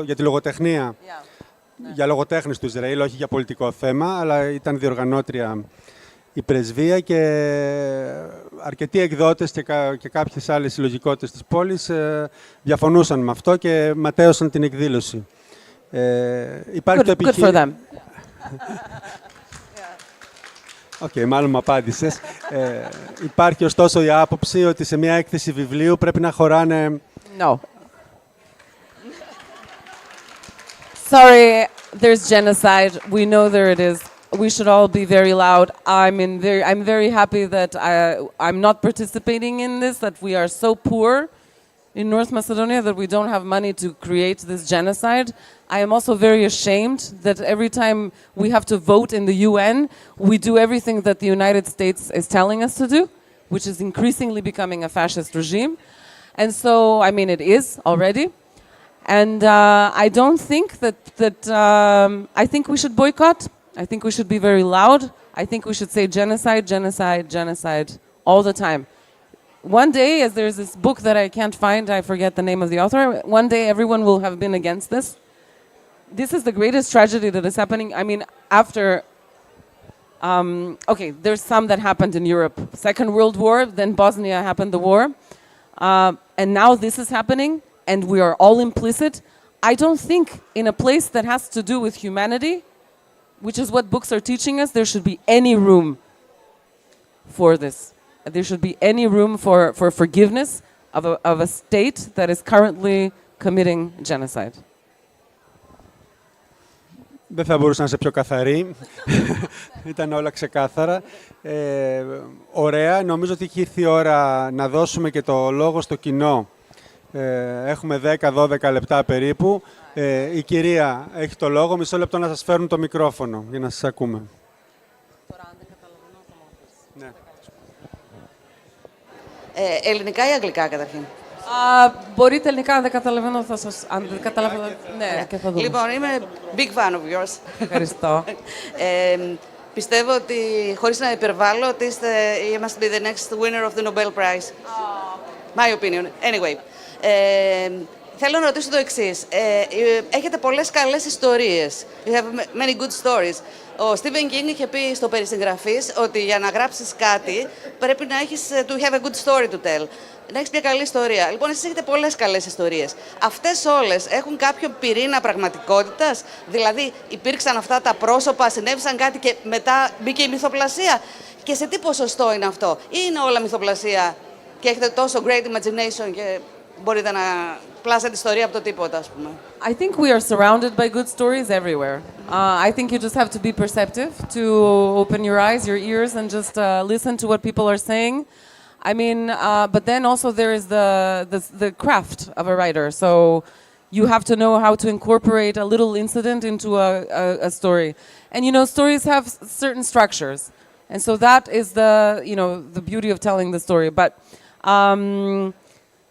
για τη λογοτεχνία. Για λογοτέχνες του Ισραήλ, όχι για πολιτικό θέμα, αλλά ήταν διοργανώτρια η πρεσβεία και αρκετοί εκδότες και κάποιες άλλες συλλογικότητες της πόλης διαφωνούσαν με αυτό και ματαίωσαν την εκδήλωση. Υπάρχει το επιχείρημα... Οκ, μάλλον μου απάντησες. Υπάρχει ωστόσο η άποψη ότι σε μια έκθεση βιβλίου πρέπει να χωράνε... No. Sorry, there's genocide. We know there it is. We should all be very loud. I'm very happy that I'm not participating in this, that we are so poor in North Macedonia that we don't have money to create this genocide. I am also very ashamed that every time we have to vote in the UN, we do everything that the United States is telling us to do, which is increasingly becoming a fascist regime. And so, I mean, it is already. And I don't think I think we should boycott. I think we should be very loud. I think we should say genocide, genocide, genocide all the time. One day, as there's this book that I can't find, I forget the name of the author, one day everyone will have been against this. This is the greatest tragedy that is happening. I mean, after, okay, there's some that happened in Europe. Second World War, then Bosnia happened, the war. And now this is happening, and we are all implicit. I don't think in a place that has to do with humanity, which is what books are teaching us, there should be any room for this. There should be any room for forgiveness of a state that is currently committing genocide. Δεν θα μπορούσα να είσαι πιο καθαρή. Ήταν όλα ξεκάθαρα. Ωραία. Νομίζω ότι έχει ήρθει η ώρα να δώσουμε και το λόγο στο κοινό. Έχουμε 10-12 λεπτά περίπου. Η κυρία έχει το λόγο. Μισό λεπτό να σας φέρουν το μικρόφωνο για να σας ακούμε. Ναι. Ελληνικά ή αγγλικά καταρχήν? Μπορείτε ελληνικά, αν δεν καταλαβαίνω, θα σας... Αν δεν καταλαβαίνω, ναι, και θα δούμε. Λοιπόν, είμαι big fan of yours. Ευχαριστώ. Πιστεύω ότι, χωρίς να υπερβάλλω, ότι you must be the next winner of the Nobel Prize. My opinion. Anyway. Θέλω να ρωτήσω το εξής. Έχετε πολλές καλές ιστορίες. You have many good stories. Ο Στίβεν Κίνγκ είχε πει στο περισυγγραφής ότι για να γράψεις κάτι πρέπει να έχεις to have a good story to tell. Να έχεις μια καλή ιστορία. Λοιπόν, εσείς έχετε πολλές καλές ιστορίες. Αυτές όλες έχουν κάποιο πυρήνα πραγματικότητας. Δηλαδή, υπήρξαν αυτά τα πρόσωπα, συνέβησαν κάτι και μετά μπήκε η μυθοπλασία. Και σε τι ποσοστό είναι αυτό? Ή είναι όλα μυθοπλασία και έχετε τόσο great imagination και μπορείτε να πλάσετε ιστορία από το τίποτα, ας πούμε? I think we are surrounded by good stories everywhere. I think you just have to be perceptive, to open your eyes, your ears, and just listen to what people are saying. I mean, but then also there is the craft of a writer. So you have to know how to incorporate a little incident into a story. And, you know, stories have certain structures. And so that is the, you know, the beauty of telling the story. But,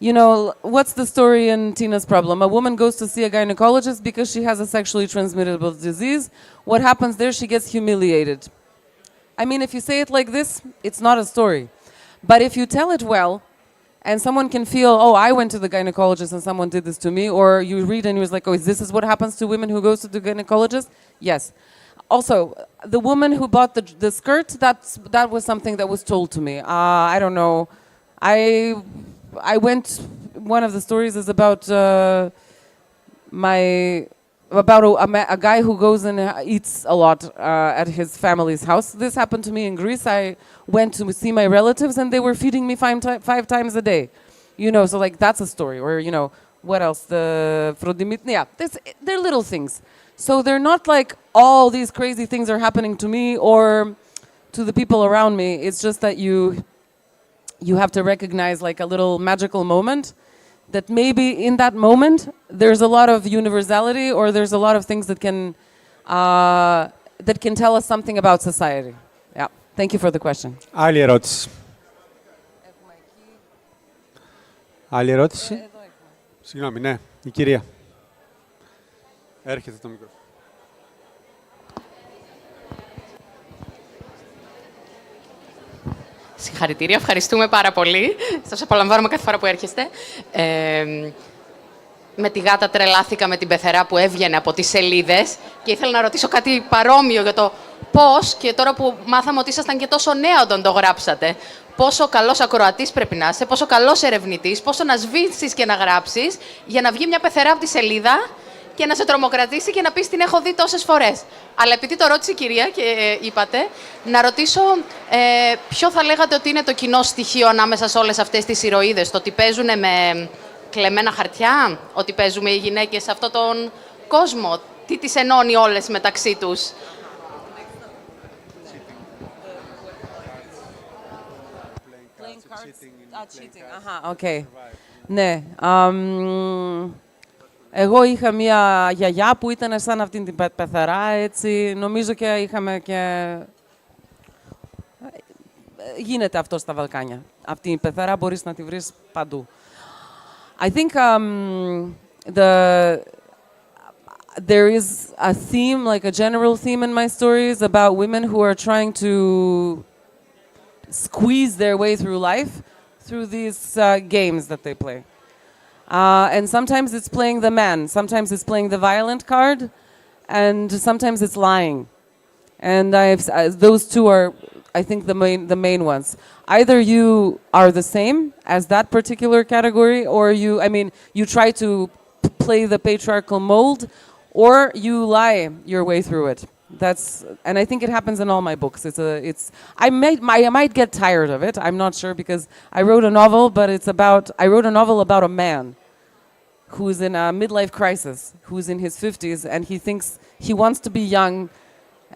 you know, what's the story in Tina's Problem? A woman goes to see a gynecologist because she has a sexually transmittable disease. What happens there? She gets humiliated. I mean, if you say it like this, it's not a story. But if you tell it well, and someone can feel, oh, I went to the gynecologist and someone did this to me, or you read and you're like, oh, this is what happens to women who goes to the gynecologist? Yes. Also, the woman who bought the skirt, that was something that was told to me. I don't know. I went, one of the stories is about a guy who goes and eats a lot at his family's house. This happened to me in Greece. I went to see my relatives and they were feeding me five times a day. You know, so like that's a story. Or, you know, what else? The Frodimit, yeah, they're little things. So they're not like all these crazy things are happening to me or to the people around me. It's just that you have to recognize like a little magical moment that maybe in that moment there's a lot of universality or there's a lot of things that can tell us something about society. Yeah. Thank you for the question. Άλλη ερώτηση. Άλλη ερώτηση. Συγγνώμη, ναι, η κυρία. Έρχεται το μικρόφωνο. Συγχαρητήρια, ευχαριστούμε πάρα πολύ. Σας απολαμβάνουμε κάθε φορά που έρχεστε. Με τη γάτα τρελάθηκα με την πεθερά που έβγαινε από τις σελίδες και ήθελα να ρωτήσω κάτι παρόμοιο για το πώς, και τώρα που μάθαμε ότι ήσασταν και τόσο νέα όταν το γράψατε, πόσο καλός ακροατής πρέπει να είσαι, πόσο καλός ερευνητής, πόσο να σβήσεις και να γράψεις για να βγει μια πεθερά από τη σελίδα και να σε τρομοκρατήσει και να πεις την έχω δει τόσες φορές. Αλλά επειδή το ρώτησε η κυρία και είπατε, να ρωτήσω ποιο θα λέγατε ότι είναι το κοινό στοιχείο ανάμεσα σε όλες αυτές τις ηρωίδες, το ότι παίζουν με κλεμμένα χαρτιά, ότι παίζουμε οι γυναίκες σε αυτόν τον κόσμο, τι τις ενώνει όλες μεταξύ τους. Okay. Ναι. Εγώ είχα μια γιαγιά που ήταν σαν αυτήν την πεθαρά, έτσι. Νομίζω και είχαμε και... Γίνεται αυτό στα Βαλκάνια. Αυτή η πεθαρά μπορείς να τη βρεις παντού. I think there is a theme, like a general theme in my stories about women who are trying to squeeze their way through life through these games that they play. And sometimes it's playing the man, sometimes it's playing the violent card, and sometimes it's lying. And those two are, I think, the main ones. Either you are the same as that particular category, or you try to play the patriarchal mold, or you lie your way through it. And I think it happens in all my books. I might get tired of it. I'm not sure, because I wrote a novel, but I wrote a novel about a man who's in a midlife crisis, who's in his 50s, and he thinks he wants to be young.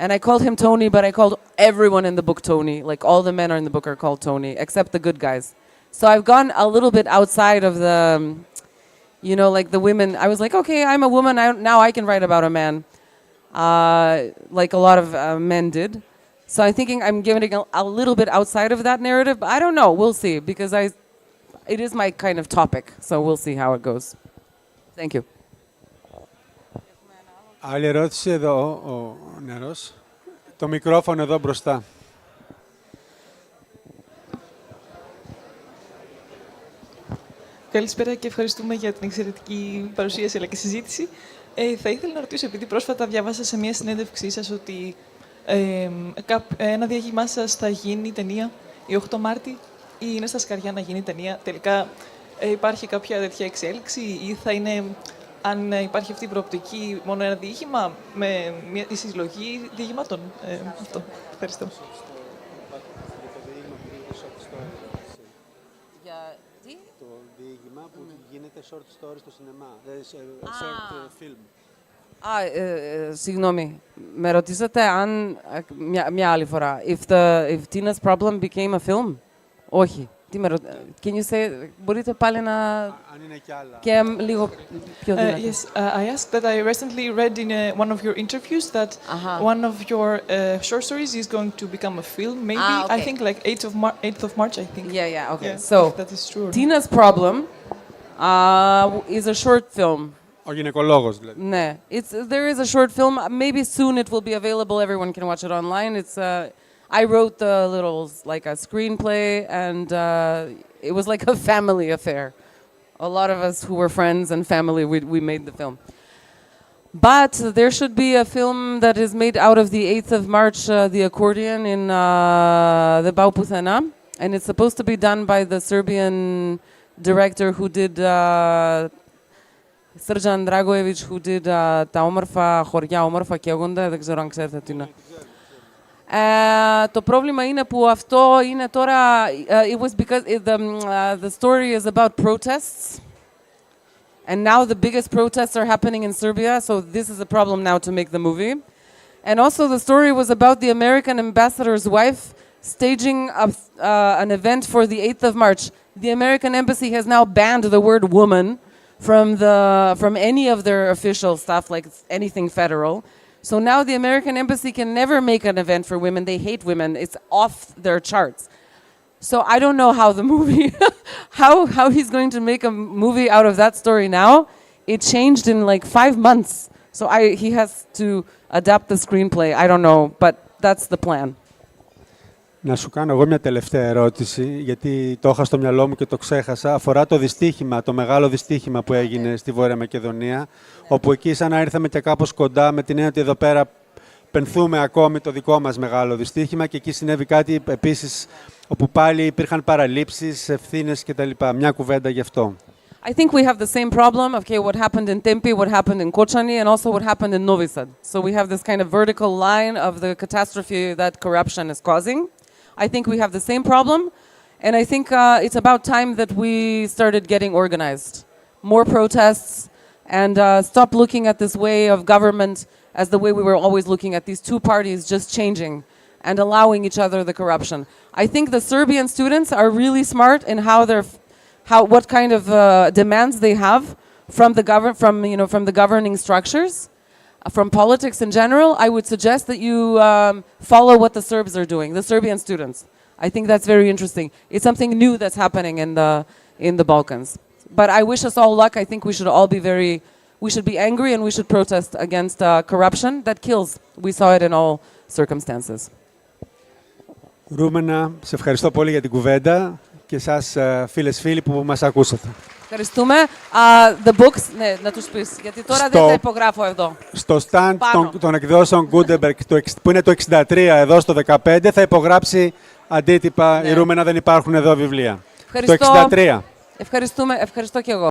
And I called him Tony, but I called everyone in the book Tony. Like, all the men in the book are called Tony, except the good guys. So I've gone a little bit outside of the, you know, like the women. I was like, okay, I'm a woman. Now I can write about a man. Like a lot of men did. So I'm thinking I'm giving it a little bit outside of that narrative, but I don't know. We'll see, because it is my kind of topic. So we'll see how it goes. Thank you. Άλλη ερώτηση εδώ, ο νερός. Το μικρόφωνο εδώ μπροστά. Καλησπέρα και ευχαριστούμε για την εξαιρετική παρουσίαση αλλά και συζήτηση. Θα ήθελα να ρωτήσω, επειδή πρόσφατα διάβασα σε μια συνέντευξή σας ότι ένα διάγγυμά σας θα γίνει ταινία η 8 Μάρτη ή είναι στα σκαριά να γίνει ταινία. Τελικά υπάρχει κάποια τέτοια εξέλιξη ή θα είναι, αν υπάρχει αυτή η προοπτική, μόνο ένα διήγημα με μια συλλογή διηγημάτων. Αυτό. Ευχαριστώ. Το διήγημα που γίνεται short story στο σινεμά, short film. Συγγνώμη, με ρωτήσατε αν μια άλλη φορά, if Tina's Problem became a film Όχι. Τι με ρωτά. Can you say, μπορείτε πάλι να... Αν είναι κι άλλα. Και λίγο πιο δυνατά. Yes, I asked that I recently read in one of your interviews that one of your short stories is going to become a film. Maybe Okay. I think like 8th of March. I think. Yeah, okay. Yeah, So, if that is true. Tina's Problem is a short film. Ο γυναικολόγος δηλαδή. Ναι. There is a short film. Maybe soon it will be available. Everyone can watch it online. I wrote the like a screenplay, and it was like a family affair. A lot of us who were friends and family, we made the film. But there should be a film that is made out of the 8th of March, the accordion in the Bauputhena, and it's supposed to be done by the Serbian director who did Srđan Dragojević, who did τα όμορφα χωριά, όμορφα καίγοντα, δεν ξέρω αν ξέρετε τι είναι. Το πρόβλημα είναι που αυτό είναι τώρα, it was because the story is about protests, and now the biggest protests are happening in Serbia, so this is a problem now to make the movie. And also the story was about the American ambassador's wife staging an event for the 8th of March. The American embassy has now banned the word woman from any of their official stuff, like anything federal. So now the American embassy can never make an event for women. They hate women. It's off their charts. So I don't know how the movie, how he's going to make a movie out of that story now. It changed in like 5 months. So he has to adapt the screenplay. I don't know, but that's the plan. Να σου κάνω εγώ μια τελευταία ερώτηση, γιατί το είχα στο μυαλό μου και το ξέχασα. Αφορά το δυστύχημα, το μεγάλο δυστύχημα που έγινε στη Βόρεια Μακεδονία, όπου εκεί σαν να ήρθαμε και κάπως κοντά με την έννοια ότι εδώ πέρα πενθούμε ακόμη το δικό μας μεγάλο δυστύχημα και εκεί συνέβη κάτι επίσης όπου πάλι υπήρχαν παραλήψεις, ευθύνες κτλ. Μια κουβέντα γι' αυτό. I think we have the same problem. Okay, what happened in Tempe, what happened in Kočani, and also what happened in Novi Sad. So we have this kind of vertical line of the catastrophe that corruption is causing. I think we have the same problem, and I think it's about time that we started getting organized. More protests, and stop looking at this way of government as the way we were always looking at these two parties just changing and allowing each other the corruption. I think the Serbian students are really smart in what kind of demands they have from the governing structures. From politics in general, I would suggest that you follow what the Serbs are doing, the Serbian students. I think that's very interesting. It's something new that's happening in the Balkans. But I wish us all luck. I think we should all we should be angry and we should protest against corruption that kills. We saw it in all circumstances. Ρούμενα, σε ευχαριστώ πολύ για την κουβέντα και εσάς φίλες-φίλοι που μας ακούσατε. Ευχαριστούμε. The books, ναι, να τους πεις, γιατί τώρα δεν τα υπογράφω εδώ. Στο stand των εκδόσεων Gutenberg, που είναι το 63 εδώ στο 15, θα υπογράψει αντίτυπα. Η Ρούμενα, δεν υπάρχουν εδώ βιβλία. Ευχαριστώ. Το 63. Ευχαριστώ και εγώ.